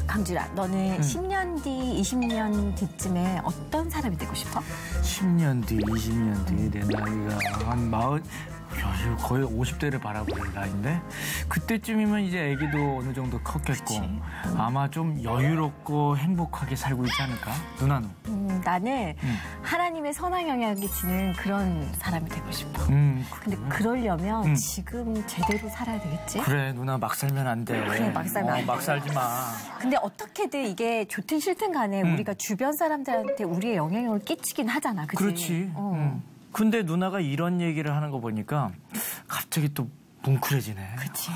강준아, 너는 10년 뒤, 20년 뒤쯤에 어떤 사람이 되고 싶어? 10년 뒤, 20년 뒤 내 나이가 한 40, 거의 50대를 바라볼 나이인데 그때쯤이면 이제 아기도 어느 정도 컸겠고 그치. 아마 좀 여유롭고 행복하게 살고 있지 않을까? 누나는? 나는 하나님의 선한 영향이 지는 그런 사람이 되고 싶어. 근데 그러려면 지금 제대로 살아야 되겠지? 그래, 누나 막 살면 안 돼. 그래, 막 살면 안 돼. 막 살지 마. 근데 어떻게든 이게 좋든 싫든 간에 우리가 주변 사람들한테 우리의 영향력을 끼치긴 하잖아. 그치? 그렇지. 근데 누나가 이런 얘기를 하는 거 보니까 갑자기 또 뭉클해지네. 그치.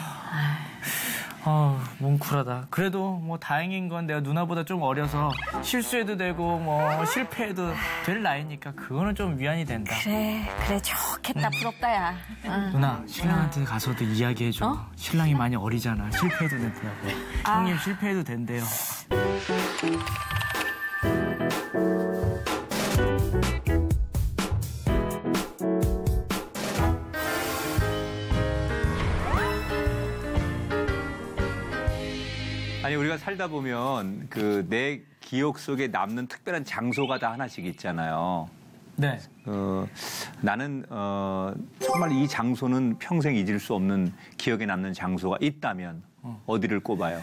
뭉클하다. 그래도 뭐 다행인 건 내가 누나보다 좀 어려서 실수해도 되고 뭐 실패해도 될 나이니까 그거는 좀 위안이 된다. 그래 좋겠다. 부럽다, 야. 누나, 신랑한테 가서도 이야기해줘. 신랑이 많이 어리잖아. 실패해도 된다고. 형님 실패해도 된대요. 아니 우리가 살다 보면 그 내 기억 속에 남는 특별한 장소가 다 하나씩 있잖아요. 네. 나는 정말 이 장소는 평생 잊을 수 없는 기억에 남는 장소가 있다면 어디를 꼽아요?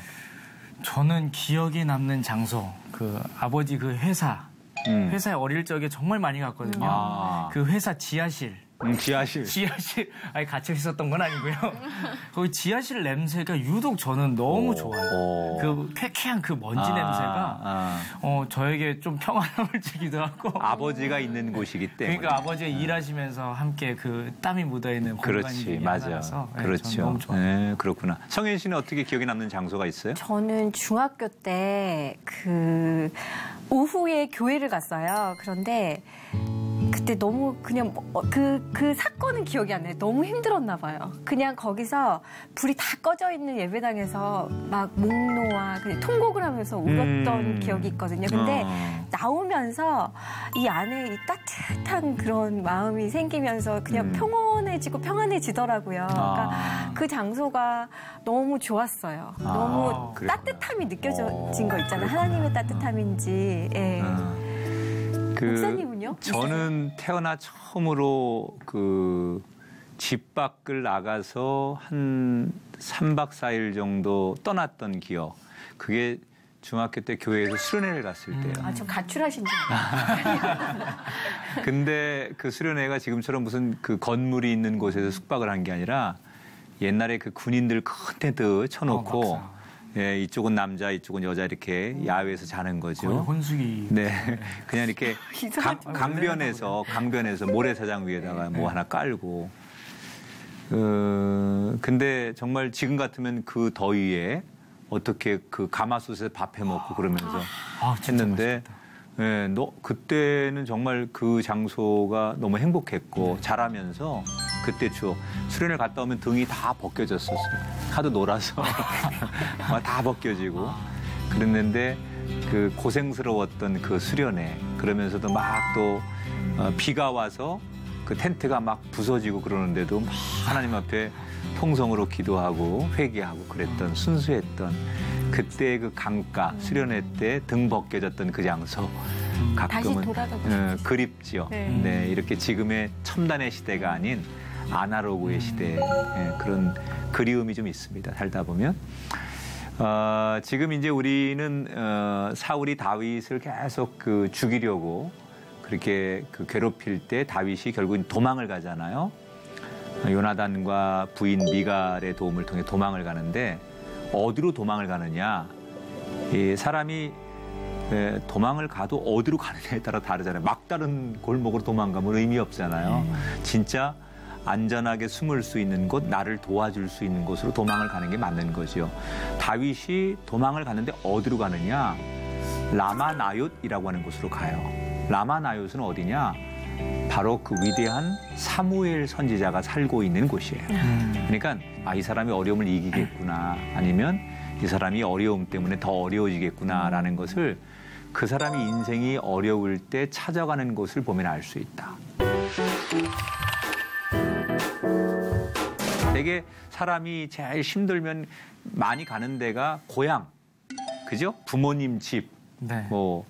저는 기억에 남는 장소, 그 아버지 그 회사에 어릴 적에 정말 많이 갔거든요. 그 회사 지하실. 지하실. 아니 같이 있었던 건 아니고요. 거기 지하실 냄새가 유독 저는 너무 좋아요. 그 쾌쾌한 그 먼지 냄새가 저에게 좀 평안함을 주기도 하고. 아버지가 있는 곳이기 때문에. 그러니까 아버지가 일하시면서 함께 그 땀이 묻어있는 공간이 하나라서. 그렇죠. 너무 좋아요. 네, 그렇구나. 성현 씨는 어떻게 기억에 남는 장소가 있어요? 저는 중학교 때 그 오후에 교회를 갔어요. 그런데 그때 너무 그냥 그 사건은 기억이 안 나요. 너무 힘들었나 봐요. 그냥 거기서 불이 다 꺼져 있는 예배당에서 막 목노아 통곡을 하면서 울었던 기억이 있거든요. 근데 나오면서 이 안에 이 따뜻한 그런 마음이 생기면서 그냥 평안해지더라고요. 그러니까 그 장소가 너무 좋았어요. 너무 따뜻함이 느껴진 거 있잖아요. 하나님의 따뜻함인지. 예. 목사님은요? 저는 태어나 처음으로 그 집 밖을 나가서 한 3박 4일 정도 떠났던 기억. 그게 중학교 때 교회에서 수련회를 갔을 때요. 좀 가출하신 줄 알아요. 근데 그 수련회가 지금처럼 무슨 그 건물이 있는 곳에서 숙박을 한 게 아니라 옛날에 그 군인들 큰 텐트 쳐놓고 예, 이쪽은 남자, 이쪽은 여자 이렇게 야외에서 자는 거죠. 거의 혼수기. 네, 그냥 이렇게 강변에서 모래사장 위에다가 뭐 하나 깔고. 근데 정말 지금 같으면 그 더위에 어떻게 그 가마솥에 밥 해 먹고 그러면서 했는데, 예, 그때는 정말 그 장소가 너무 행복했고 자라면서 그때 추억. 수련을 갔다 오면 등이 다 벗겨졌었어요. 하도 놀아서 다 벗겨지고 그랬는데 그 고생스러웠던 그 수련회. 그러면서도 막 또 비가 와서 그 텐트가 막 부서지고 그러는데도 막 하나님 앞에 통성으로 기도하고 회개하고 그랬던 순수했던 그때 그 강가 수련회 때 등 벗겨졌던 그 장소 가끔은 그립지요. 네, 이렇게 지금의 첨단의 시대가 아닌 아날로그의 시대 그런 그리움이 좀 있습니다. 살다 보면 지금 이제 우리는 사울이 다윗을 계속 그 죽이려고 그렇게 그 괴롭힐 때 다윗이 결국 도망을 가잖아요. 요나단과 부인 미갈의 도움을 통해 도망을 가는데 어디로 도망을 가느냐? 이 사람이 도망을 가도 어디로 가느냐에 따라 다르잖아요. 막다른 골목으로 도망가면 의미 없잖아요. 진짜 안전하게 숨을 수 있는 곳, 나를 도와줄 수 있는 곳으로 도망을 가는 게 맞는 거죠. 다윗이 도망을 가는데 어디로 가느냐? 라마나옳이라고 하는 곳으로 가요. 라마나옳은 어디냐? 바로 그 위대한 사무엘 선지자가 살고 있는 곳이에요. 그러니까 이 사람이 어려움을 이기겠구나, 아니면 이 사람이 어려움 때문에 더 어려워지겠구나라는 것을 그 사람이 인생이 어려울 때 찾아가는 곳을 보면 알 수 있다. 되게 사람이 제일 힘들면 많이 가는 데가 고향, 그죠? 부모님 집, 네. 뭐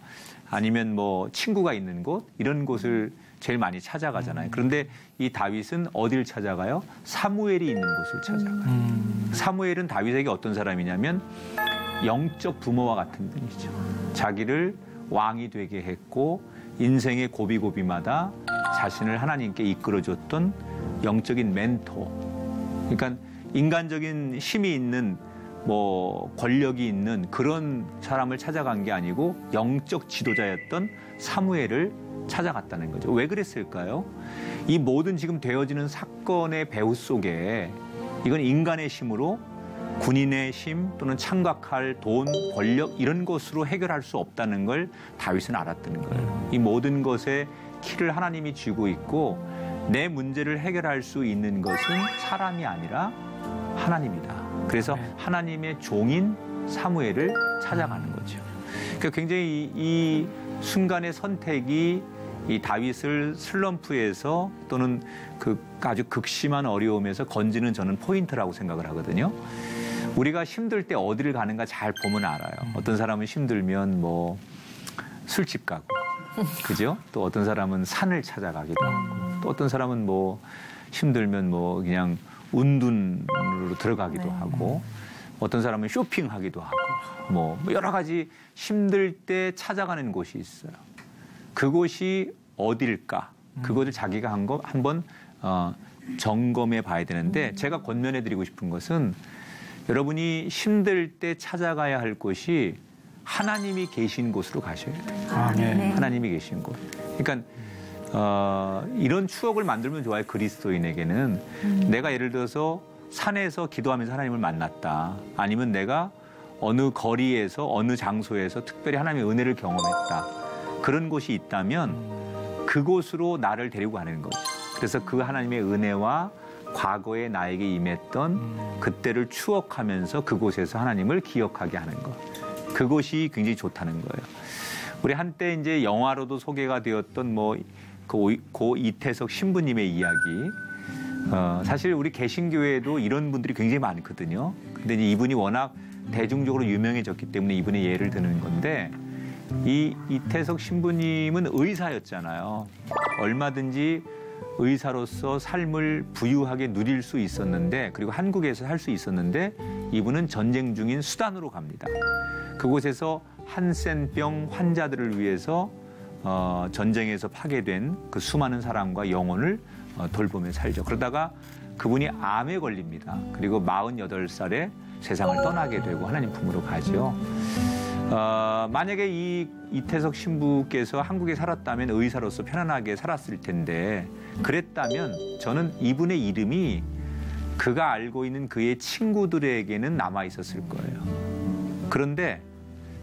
아니면 뭐 친구가 있는 곳 이런 곳을 제일 많이 찾아가잖아요. 그런데 이 다윗은 어딜 찾아가요? 사무엘이 있는 곳을 찾아가요. 사무엘은 다윗에게 어떤 사람이냐면 영적 부모와 같은 분이죠. 자기를 왕이 되게 했고 인생의 고비고비마다 자신을 하나님께 이끌어줬던 영적인 멘토. 그러니까 인간적인 힘이 있는 뭐 권력이 있는 그런 사람을 찾아간 게 아니고 영적 지도자였던 사무엘을 찾아갔다는 거죠. 왜 그랬을까요? 이 모든 지금 되어지는 사건의 배후 속에 이건 인간의 힘으로 군인의 힘 또는 창각할 돈, 권력 이런 것으로 해결할 수 없다는 걸 다윗은 알았다는 거예요. 이 모든 것에 키를 하나님이 쥐고 있고 내 문제를 해결할 수 있는 것은 사람이 아니라 하나님이다. 그래서 하나님의 종인 사무엘을 찾아가는 거죠. 그러니까 굉장히 이 순간의 선택이 이 다윗을 슬럼프에서 또는 그 아주 극심한 어려움에서 건지는 저는 포인트라고 생각을 하거든요. 우리가 힘들 때 어디를 가는가 잘 보면 알아요. 어떤 사람은 힘들면 뭐 술집 가고, 그죠? 또 어떤 사람은 산을 찾아가기도 하고, 또 어떤 사람은 뭐 힘들면 뭐 그냥 운둔으로 들어가기도 하고, 어떤 사람은 쇼핑하기도 하고, 뭐 여러 가지 힘들 때 찾아가는 곳이 있어요. 그곳이 어딜까? 그것을 자기가 한번 점검해 봐야 되는데 제가 권면해 드리고 싶은 것은 여러분이 힘들 때 찾아가야 할 곳이 하나님이 계신 곳으로 가셔야 돼요. 네. 하나님이 계신 곳. 그러니까 이런 추억을 만들면 좋아요. 그리스도인에게는. 내가 예를 들어서 산에서 기도하면서 하나님을 만났다. 아니면 내가 어느 거리에서 어느 장소에서 특별히 하나님의 은혜를 경험했다. 그런 곳이 있다면 그곳으로 나를 데리고 가는 거죠. 그래서 그 하나님의 은혜와 과거에 나에게 임했던 그때를 추억하면서 그곳에서 하나님을 기억하게 하는 것. 그것이 굉장히 좋다는 거예요. 우리 한때 이제 영화로도 소개가 되었던 뭐 고 이태석 신부님의 이야기. 사실 우리 개신교회에도 이런 분들이 굉장히 많거든요. 근데 이제 이분이 워낙 대중적으로 유명해졌기 때문에 이분의 예를 드는 건데 이 이태석 신부님은 의사였잖아요. 얼마든지 의사로서 삶을 부유하게 누릴 수 있었는데 그리고 한국에서 할 수 있었는데 이분은 전쟁 중인 수단으로 갑니다. 그곳에서 한센병 환자들을 위해서 전쟁에서 파괴된 그 수많은 사람과 영혼을 돌보며 살죠. 그러다가 그분이 암에 걸립니다. 그리고 48살에 세상을 떠나게 되고 하나님 품으로 가죠. 만약에 이 이태석 신부께서 한국에 살았다면 의사로서 편안하게 살았을 텐데 그랬다면 저는 이분의 이름이 그가 알고 있는 그의 친구들에게는 남아 있었을 거예요. 그런데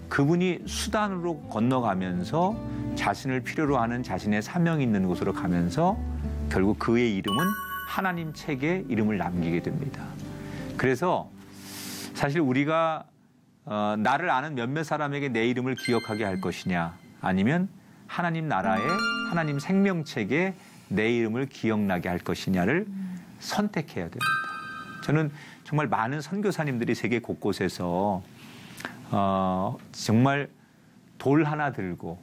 그분이 수단으로 건너가면서 자신을 필요로 하는 자신의 사명 있는 곳으로 가면서 결국 그의 이름은 하나님 책에 이름을 남기게 됩니다. 그래서 사실 우리가 나를 아는 몇몇 사람에게 내 이름을 기억하게 할 것이냐 아니면 하나님 나라의 하나님 생명책에 내 이름을 기억나게 할 것이냐를 선택해야 됩니다. 저는 정말 많은 선교사님들이 세계 곳곳에서 정말 돌 하나 들고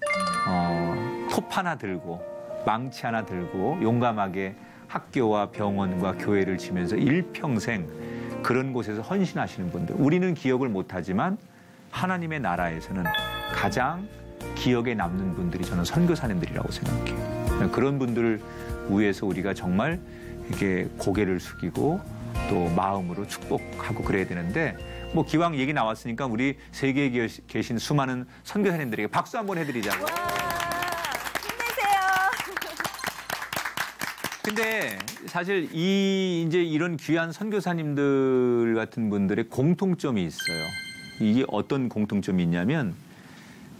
톱 하나 들고 망치 하나 들고 용감하게 학교와 병원과 교회를 지면서 일평생 그런 곳에서 헌신하시는 분들. 우리는 기억을 못하지만 하나님의 나라에서는 가장 기억에 남는 분들이 저는 선교사님들이라고 생각해요. 그런 분들을 위해서 우리가 정말 이렇게 고개를 숙이고 또 마음으로 축복하고 그래야 되는데 뭐 기왕 얘기 나왔으니까 우리 세계에 계신 수많은 선교사님들에게 박수 한번 해드리자고요. 힘내세요. 근데 사실 이제 이런 귀한 선교사님들 같은 분들의 공통점이 있어요. 이게 어떤 공통점이 있냐면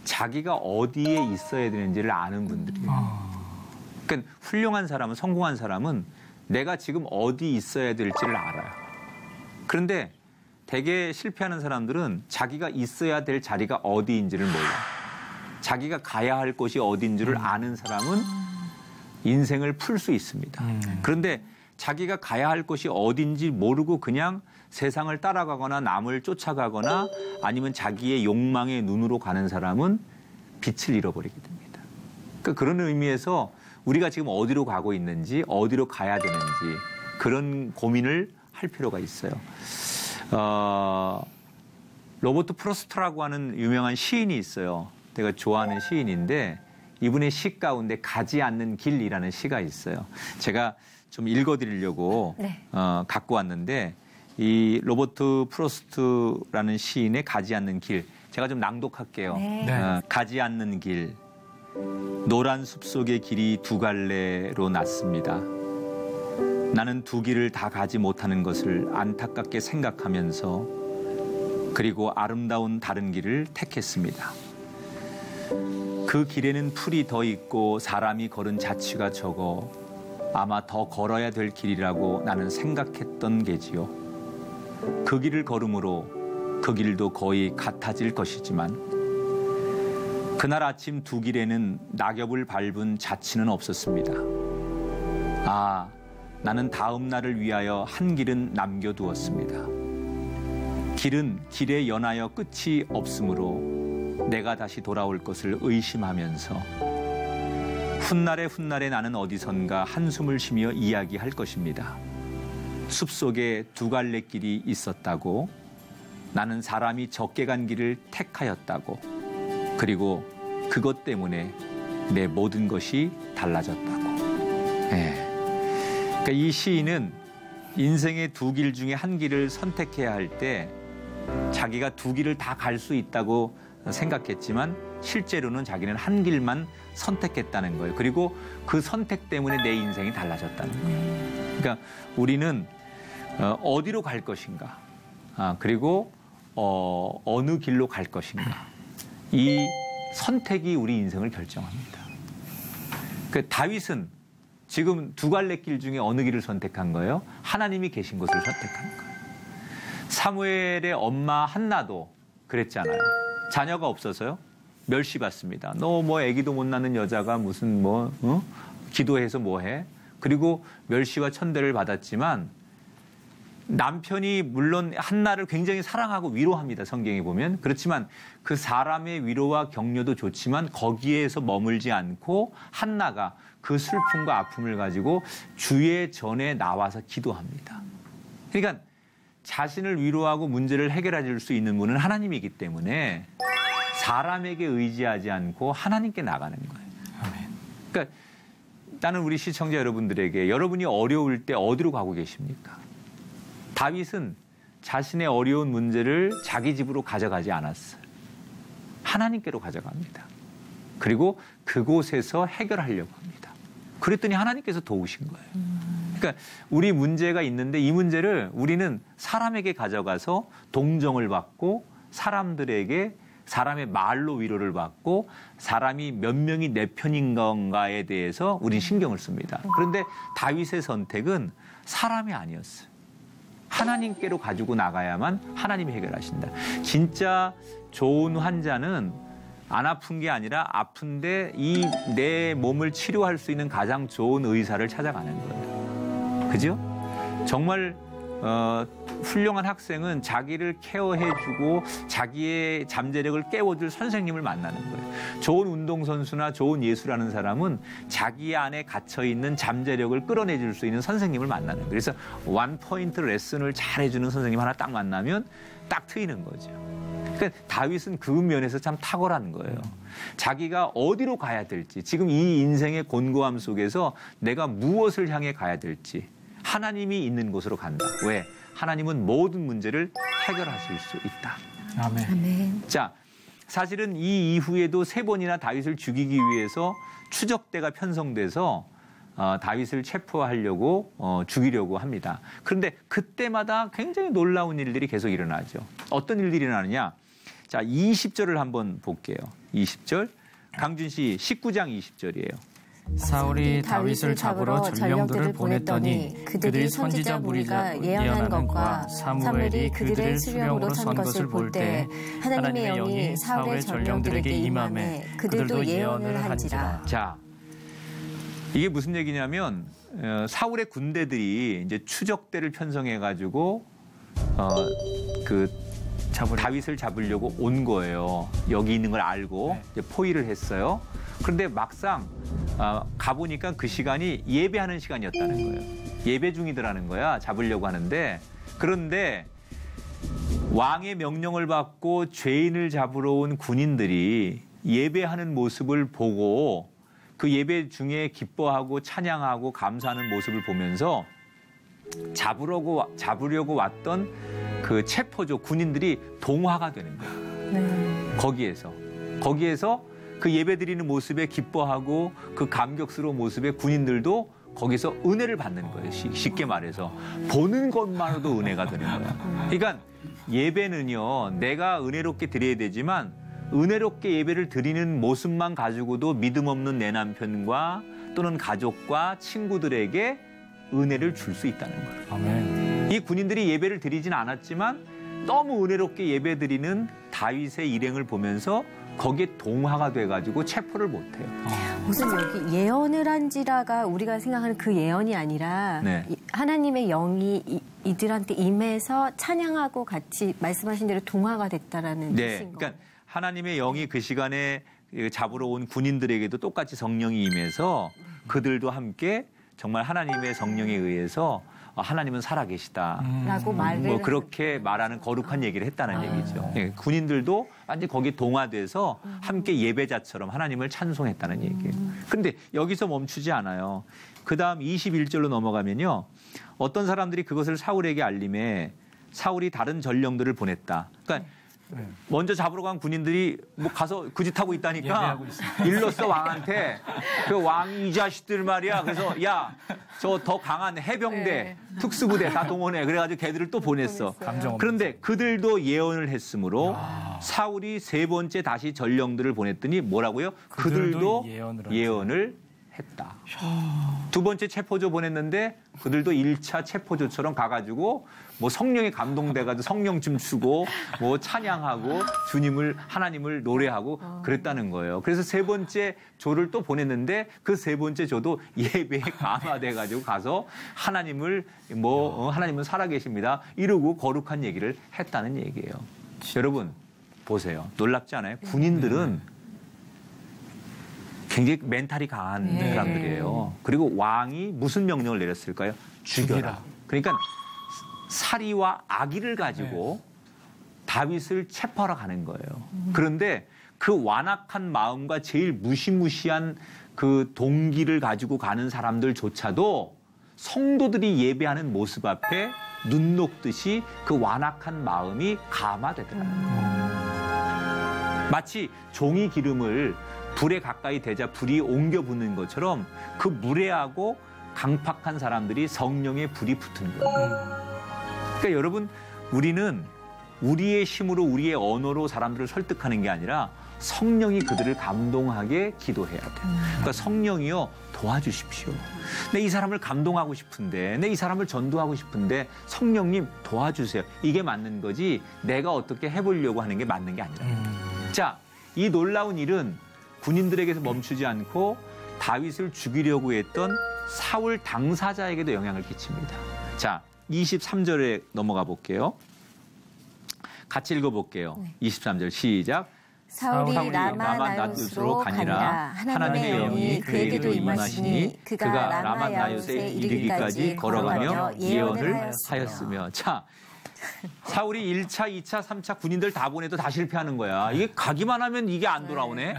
자기가 어디에 있어야 되는지를 아는 분들이에요. 그러니까 훌륭한 사람은 성공한 사람은 내가 지금 어디 있어야 될지를 알아요. 그런데 되게 실패하는 사람들은 자기가 있어야 될 자리가 어디인지를 몰라요. 자기가 가야 할 곳이 어딘지를 아는 사람은 인생을 풀 수 있습니다. 그런데 자기가 가야 할 곳이 어딘지 모르고 그냥 세상을 따라가거나 남을 쫓아가거나 아니면 자기의 욕망의 눈으로 가는 사람은 빛을 잃어버리게 됩니다. 그러니까 그런 의미에서 우리가 지금 어디로 가고 있는지, 어디로 가야 되는지 그런 고민을 할 필요가 있어요. 로버트 프로스트라고 하는 유명한 시인이 있어요. 내가 좋아하는 시인인데 이분의 시 가운데 가지 않는 길이라는 시가 있어요. 제가 좀 읽어드리려고 갖고 왔는데 이 로버트 프로스트라는 시인의 가지 않는 길, 제가 좀 낭독할게요. 가지 않는 길. 노란 숲속의 길이 두 갈래로 났습니다. 나는 두 길을 다 가지 못하는 것을 안타깝게 생각하면서 그리고 아름다운 다른 길을 택했습니다. 그 길에는 풀이 더 있고 사람이 걸은 자취가 적어 아마 더 걸어야 될 길이라고 나는 생각했던 게지요. 그 길을 걸음으로 그 길도 거의 같아질 것이지만 그날 아침 두 길에는 낙엽을 밟은 자취는 없었습니다. 아, 나는 다음 날을 위하여 한 길은 남겨두었습니다. 길은 길에 연하여 끝이 없으므로 내가 다시 돌아올 것을 의심하면서 훗날에 나는 어디선가 한숨을 쉬며 이야기할 것입니다. 숲속에 두 갈래 길이 있었다고, 나는 사람이 적게 간 길을 택하였다고, 그리고 그것 때문에 내 모든 것이 달라졌다고. 그러니까 이 시인은 인생의 두 길 중에 한 길을 선택해야 할 때 자기가 두 길을 다 갈 수 있다고 생각했지만 실제로는 자기는 한 길만 선택했다는 거예요. 그리고 그 선택 때문에 내 인생이 달라졌다는 거예요. 그러니까 우리는 어디로 갈 것인가, 그리고 어느 길로 갈 것인가, 이 선택이 우리 인생을 결정합니다. 그 다윗은 지금 두 갈래 길 중에 어느 길을 선택한 거예요? 하나님이 계신 곳을 선택한 거예요. 사무엘의 엄마 한나도 그랬잖아요. 자녀가 없어서요. 멸시받습니다. 너 뭐 아기도 못 낳는 여자가 무슨 기도해서 뭐 해? 그리고 멸시와 천대를 받았지만 남편이 물론 한나를 굉장히 사랑하고 위로합니다. 성경에 보면. 그렇지만 그 사람의 위로와 격려도 좋지만 거기에서 머물지 않고 한나가 그 슬픔과 아픔을 가지고 주의 전에 나와서 기도합니다. 그러니까 자신을 위로하고 문제를 해결해 줄 수 있는 분은 하나님이기 때문에 사람에게 의지하지 않고 하나님께 나가는 거예요. 그러니까 나는 우리 시청자 여러분들에게 여러분이 어려울 때 어디로 가고 계십니까? 다윗은 자신의 어려운 문제를 자기 집으로 가져가지 않았어요. 하나님께로 가져갑니다. 그리고 그곳에서 해결하려고 합니다. 그랬더니 하나님께서 도우신 거예요. 그러니까 우리 문제가 있는데 이 문제를 우리는 사람에게 가져가서 동정을 받고 사람의 말로 위로를 받고 사람이 몇 명이 내 편인 건가에 대해서 우린 신경을 씁니다. 그런데 다윗의 선택은 사람이 아니었어요. 하나님께로 가지고 나가야만 하나님이 해결하신다. 진짜 좋은 환자는 안 아픈 게 아니라 아픈데 이 내 몸을 치료할 수 있는 가장 좋은 의사를 찾아가는 거예요. 그죠? 정말 훌륭한 학생은 자기를 케어해주고 자기의 잠재력을 깨워줄 선생님을 만나는 거예요. 좋은 운동선수나 좋은 예술하는 사람은 자기 안에 갇혀있는 잠재력을 끌어내줄 수 있는 선생님을 만나는 거예요. 그래서 원포인트 레슨을 잘해주는 선생님 하나 딱 만나면 딱 트이는 거죠. 그러니까 다윗은 그 면에서 참 탁월한 거예요. 자기가 어디로 가야 될지, 지금 이 인생의 곤고함 속에서 내가 무엇을 향해 가야 될지 하나님이 있는 곳으로 간다. 왜? 하나님은 모든 문제를 해결하실 수 있다. 아멘. 아멘. 자, 사실은 이 이후에도 3번이나 다윗을 죽이기 위해서 추적대가 편성돼서 다윗을 체포하려고 죽이려고 합니다. 그런데 그때마다 굉장히 놀라운 일들이 계속 일어나죠. 어떤 일들이 일어나느냐? 자, 20절을 한번 볼게요. 20절. 강준 씨 19장 20절이에요. 사울이 다윗을 잡으러 전령들을 보냈더니 그들이 선지자 무리가 예언한 것과 사무엘이 그들의 수령으로 선 것을 볼 때 하나님의 영이 사울의 전령들에게 임하매 그들도 예언을 한지라. 자, 이게 무슨 얘기냐면 사울의 군대들이 이제 추적대를 편성해가지고 그 다윗을 잡으려고 온 거예요. 여기 있는 걸 알고 이제 포위를 했어요. 그런데 막상 가보니까 그 시간이 예배하는 시간이었다는 거예요. 예배 중이더라는 거야. 잡으려고 하는데. 그런데 왕의 명령을 받고 죄인을 잡으러 온 군인들이 예배하는 모습을 보고 그 예배 중에 기뻐하고 찬양하고 감사하는 모습을 보면서 잡으려고 왔던 그 체포조 군인들이 동화가 되는 거예요. 네. 거기에서 그 예배 드리는 모습에 기뻐하고 그 감격스러운 모습에 군인들도 거기서 은혜를 받는 거예요. 쉽게 말해서 보는 것만으로도 은혜가 되는 거야. 그러니까 예배는요, 내가 은혜롭게 드려야 되지만 은혜롭게 예배를 드리는 모습만 가지고도 믿음 없는 내 남편과 또는 가족과 친구들에게 은혜를 줄 수 있다는 거예요. 아멘. 이 군인들이 예배를 드리진 않았지만 너무 은혜롭게 예배 드리는 다윗의 일행을 보면서 거기에 동화가 돼가지고 체포를 못해요. 무슨 여기 예언을 한지라가 우리가 생각하는 그 예언이 아니라 네. 하나님의 영이 이들한테 임해서 찬양하고 같이 말씀하신 대로 동화가 됐다라는 네. 뜻인 거예요. 그러니까 하나님의 영이 그 시간에 잡으러 온 군인들에게도 똑같이 성령이 임해서 그들도 함께 정말 하나님의 성령에 의해서 하나님은 살아계시다라고 말을 그렇게 말하는 거룩한 얘기를 했다는 얘기죠. 예, 군인들도 완전 거기에 동화돼서 함께 예배자처럼 하나님을 찬송했다는 얘기예요. 그런데 여기서 멈추지 않아요. 그다음 21절로 넘어가면요. 어떤 사람들이 그것을 사울에게 알림해 사울이 다른 전령들을 보냈다. 그러니까 먼저 잡으러 간 군인들이 뭐 가서 그 짓 하고 있다니까 일렀어 왕한테. 그 왕이 이 자식들 말이야. 그래서 야, 저 더 강한 해병대, 특수부대 다 동원해. 그래가지고 걔들을 또 보냈어. 그런데 그들도 예언을 했으므로 사울이 세 번째 다시 전령들을 보냈더니 뭐라고요? 그들도 예언을 했다. 두 번째 체포조 보냈는데 그들도 1차 체포조처럼 가가지고 뭐 성령에 감동돼가지고 성령 춤추고 뭐 찬양하고 주님을 하나님을 노래하고 그랬다는 거예요. 그래서 세 번째 조를 또 보냈는데 그 세 번째 조도 예배에 감화돼가지고 가서 하나님을 하나님은 살아계십니다 이러고 거룩한 얘기를 했다는 얘기예요. 여러분 보세요. 놀랍지 않아요? 군인들은 굉장히 멘탈이 강한 사람들이에요. 그리고 왕이 무슨 명령을 내렸을까요? 죽여라. 그러니까 사리와 악의를 가지고 다윗을 체포하러 가는 거예요. 그런데 그 완악한 마음과 제일 무시무시한 그 동기를 가지고 가는 사람들조차도 성도들이 예배하는 모습 앞에 눈 녹듯이 그 완악한 마음이 감화되더라고요. 마치 종이 기름을 불에 가까이 대자 불이 옮겨 붙는 것처럼 그 무례하고 강팍한 사람들이 성령의 불이 붙은 거예요. 그러니까 여러분, 우리는 우리의 힘으로 우리의 언어로 사람들을 설득하는 게 아니라 성령이 그들을 감동하게 기도해야 돼요. 그러니까 성령이요, 도와주십시오. 내 이 사람을 감동하고 싶은데, 내 이 사람을 전도하고 싶은데 성령님 도와주세요. 이게 맞는 거지 내가 어떻게 해보려고 하는 게 맞는 게 아니라. 자, 이 놀라운 일은 군인들에게서 멈추지 않고 다윗을 죽이려고 했던 사울 당사자에게도 영향을 끼칩니다. 자, 23절에 넘어가 볼게요. 같이 읽어볼게요. 23절 시작. 사울이 라마나요스로 가니라. 하나님의 영이 그에게도 임하시니 그가 라마나요스에 이르기까지 걸어가며 예언을 하였으며. 자, 사울이 1차, 2차, 3차 군인들 다 보내도 다 실패하는 거야. 이게 가기만 하면 이게 안 돌아오네.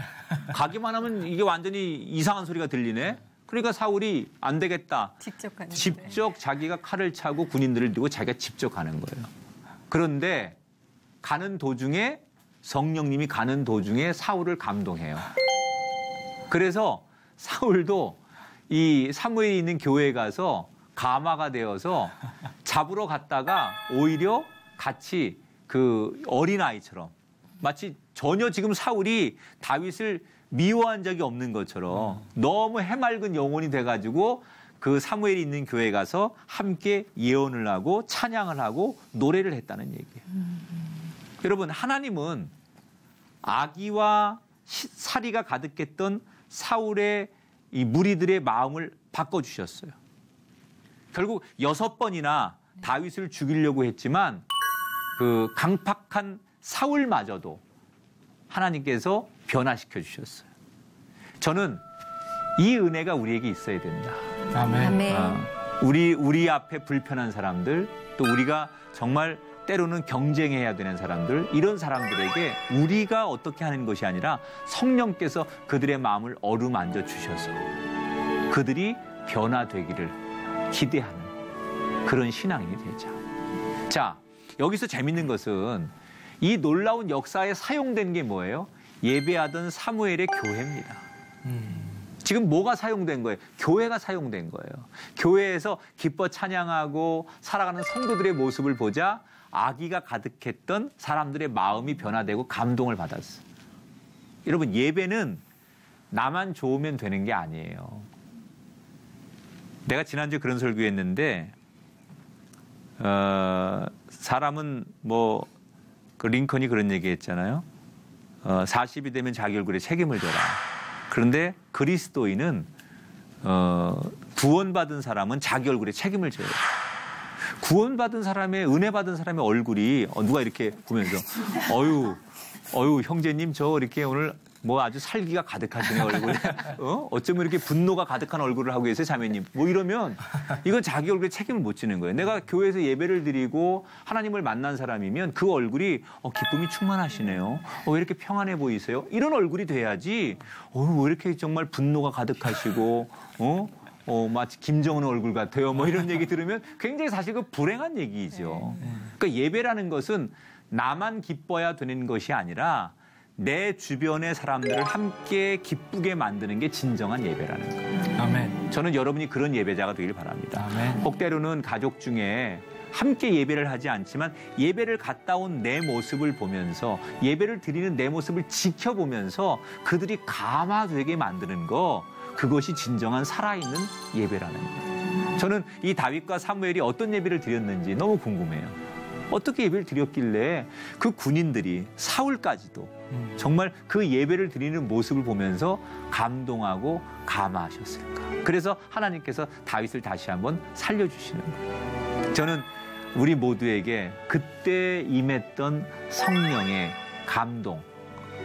가기만 하면 이게 완전히 이상한 소리가 들리네. 그러니까 사울이 안 되겠다. 직접 자기가 칼을 차고 군인들을 들고 자기가 직접 가는 거예요. 그런데 가는 도중에 성령님이 가는 도중에 사울을 감동해요. 그래서 사울도 이 사무엘이 있는 교회에 가서 감화가 되어서 잡으러 갔다가 오히려 같이 그 어린아이처럼 마치 전혀 지금 사울이 다윗을 미워한 적이 없는 것처럼 너무 해맑은 영혼이 돼가지고 그 사무엘이 있는 교회에 가서 함께 예언을 하고 찬양을 하고 노래를 했다는 얘기예요. 여러분, 하나님은 악의와 살이가 가득했던 사울의 이 무리들의 마음을 바꿔주셨어요. 결국 6번이나 다윗을 죽이려고 했지만 그 강팍한 사울마저도 하나님께서 변화시켜 주셨어요. 저는 이 은혜가 우리에게 있어야 된다. 아멘. 우리 앞에 불편한 사람들, 또 우리가 정말 때로는 경쟁해야 되는 사람들, 이런 사람들에게 우리가 어떻게 하는 것이 아니라 성령께서 그들의 마음을 어루만져 주셔서 그들이 변화되기를 기대하는 그런 신앙인이 되자. 자, 여기서 재밌는 것은 이 놀라운 역사에 사용된 게 뭐예요? 예배하던 사무엘의 교회입니다. 지금 뭐가 사용된 거예요? 교회가 사용된 거예요. 교회에서 기뻐 찬양하고 살아가는 성도들의 모습을 보자 악의가 가득했던 사람들의 마음이 변화되고 감동을 받았어요. 여러분, 예배는 나만 좋으면 되는 게 아니에요. 내가 지난주에 그런 설교했는데 사람은 뭐 그 링컨이 그런 얘기 했잖아요. 40이 되면 자기 얼굴에 책임을 져라. 그런데 그리스도인은 구원받은 사람은 자기 얼굴에 책임을 져요. 구원받은 사람의, 은혜 받은 사람의 얼굴이 누가 이렇게 보면서 어유 형제님 저 이렇게 오늘 뭐 아주 살기가 가득하시네 얼굴에. 어쩌면 이렇게 분노가 가득한 얼굴을 하고 계세요 자매님. 뭐 이러면 이건 자기 얼굴에 책임을 못 지는 거예요. 내가 교회에서 예배를 드리고 하나님을 만난 사람이면 그 얼굴이 기쁨이 충만하시네요. 왜 이렇게 평안해 보이세요? 이런 얼굴이 돼야지. 왜 이렇게 정말 분노가 가득하시고 마치 김정은 얼굴 같아요. 뭐 이런 얘기 들으면 굉장히 사실 그 불행한 얘기죠. 그러니까 예배라는 것은 나만 기뻐야 되는 것이 아니라 내 주변의 사람들을 함께 기쁘게 만드는 게 진정한 예배라는 거예요. 아멘. 저는 여러분이 그런 예배자가 되길 바랍니다. 아멘. 혹 때로는 가족 중에 함께 예배를 하지 않지만 예배를 갔다 온 내 모습을 보면서 예배를 드리는 내 모습을 지켜보면서 그들이 감화되게 만드는 거, 그것이 진정한 살아있는 예배라는 거예요. 저는 이 다윗과 사무엘이 어떤 예배를 드렸는지 너무 궁금해요. 어떻게 예배를 드렸길래 그 군인들이 사울까지도 정말 그 예배를 드리는 모습을 보면서 감동하고 감화하셨을까. 그래서 하나님께서 다윗을 다시 한번 살려주시는 거예요. 저는 우리 모두에게 그때 임했던 성령의 감동,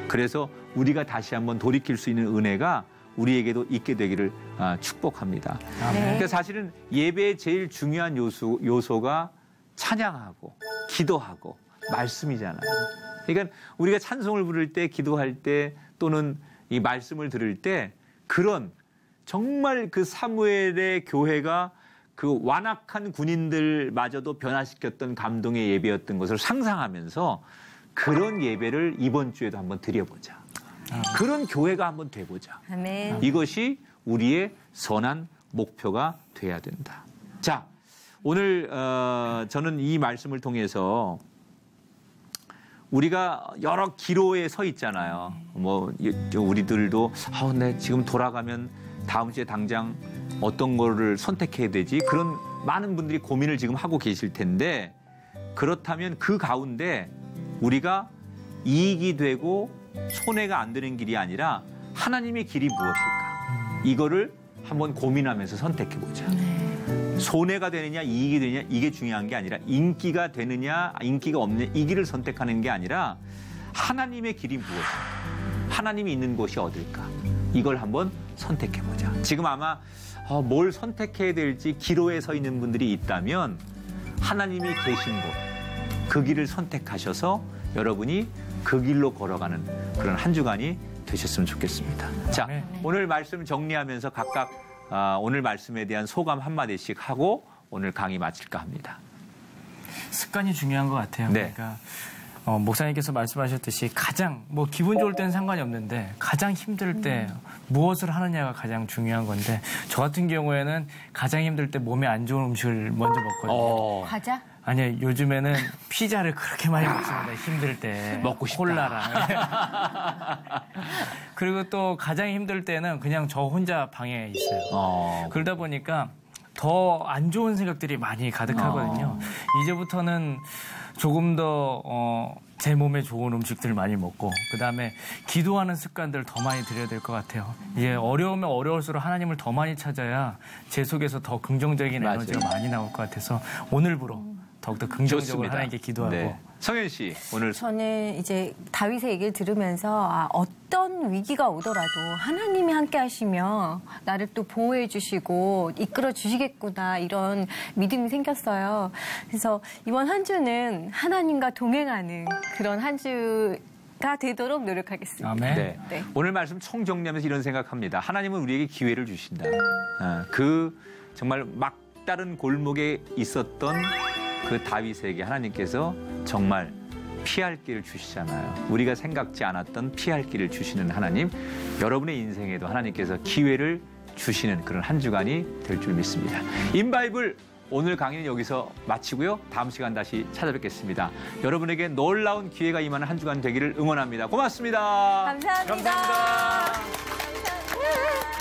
그래서 우리가 다시 한번 돌이킬 수 있는 은혜가 우리에게도 있게 되기를 축복합니다. 그러니까 사실은 예배의 제일 중요한 요소가 찬양하고 기도하고 말씀이잖아요. 그러니까 우리가 찬송을 부를 때, 기도할 때, 또는 이 말씀을 들을 때 그런 정말 그 사무엘의 교회가 그 완악한 군인들마저도 변화시켰던 감동의 예배였던 것을 상상하면서 그런 예배를 이번 주에도 한번 드려보자. 그런 교회가 한번 돼보자. 아멘. 이것이 우리의 선한 목표가 돼야 된다. 자, 오늘 저는 이 말씀을 통해서 우리가 여러 기로에 서 있잖아요. 뭐 우리들도 네, 지금 돌아가면 다음 주에 당장 어떤 거를 선택해야 되지? 그런 많은 분들이 고민을 지금 하고 계실 텐데, 그렇다면 그 가운데 우리가 이익이 되고 손해가 안 되는 길이 아니라 하나님의 길이 무엇일까? 이거를 한번 고민하면서 선택해보자. 손해가 되느냐 이익이 되느냐 이게 중요한 게 아니라 인기가 되느냐 인기가 없느냐 이 길을 선택하는 게 아니라 하나님의 길이 무엇일까? 하나님이 있는 곳이 어딜까? 이걸 한번 선택해보자. 지금 아마 뭘 선택해야 될지 기로에 서 있는 분들이 있다면 하나님이 계신 곳, 그 길을 선택하셔서 여러분이 그 길로 걸어가는 그런 한 주간이 되셨으면 좋겠습니다. 자, 오늘 말씀 정리하면서 각각 오늘 말씀에 대한 소감 한마디씩 하고 오늘 강의 마칠까 합니다. 습관이 중요한 것 같아요. 네. 그러니까 목사님께서 말씀하셨듯이 가장 기분 좋을 때는 상관이 없는데 가장 힘들 때 무엇을 하느냐가 가장 중요한 건데, 저 같은 경우에는 가장 힘들 때 몸에 안 좋은 음식을 먼저 먹거든요. 과자? 아니요, 요즘에는 피자를 그렇게 많이 먹습니다. 힘들 때. 먹고 싶다. 콜라랑. 그리고 또 가장 힘들 때는 그냥 저 혼자 방에 있어요. 그러다 보니까 더 안 좋은 생각들이 많이 가득하거든요. 이제부터는 조금 더 제 몸에 좋은 음식들을 많이 먹고 그다음에 기도하는 습관들을 더 많이 들여야 될 것 같아요. 이제 어려우면 어려울수록 하나님을 더 많이 찾아야 제 속에서 더 긍정적인 에너지가 많이 나올 것 같아서 오늘부로 더욱더 긍정적으로 좋습니다. 하나님께 기도하고. 네. 성현 씨, 오늘. 저는 이제 다윗의 얘기를 들으면서 어떤 위기가 오더라도 하나님이 함께 하시며 나를 또 보호해 주시고 이끌어 주시겠구나 이런 믿음이 생겼어요. 그래서 이번 한 주는 하나님과 동행하는 그런 한 주가 되도록 노력하겠습니다. 아멘. 네. 네. 오늘 말씀 총정리하면서 이런 생각합니다. 하나님은 우리에게 기회를 주신다. 그 정말 막다른 골목에 있었던 그 다윗에게 하나님께서 정말 피할 길을 주시잖아요. 우리가 생각지 않았던 피할 길을 주시는 하나님, 여러분의 인생에도 하나님께서 기회를 주시는 그런 한 주간이 될 줄 믿습니다. 인바이블 오늘 강의는 여기서 마치고요. 다음 시간 다시 찾아뵙겠습니다. 여러분에게 놀라운 기회가 임하는 한 주간 되기를 응원합니다. 고맙습니다. 감사합니다. 감사합니다. 감사합니다.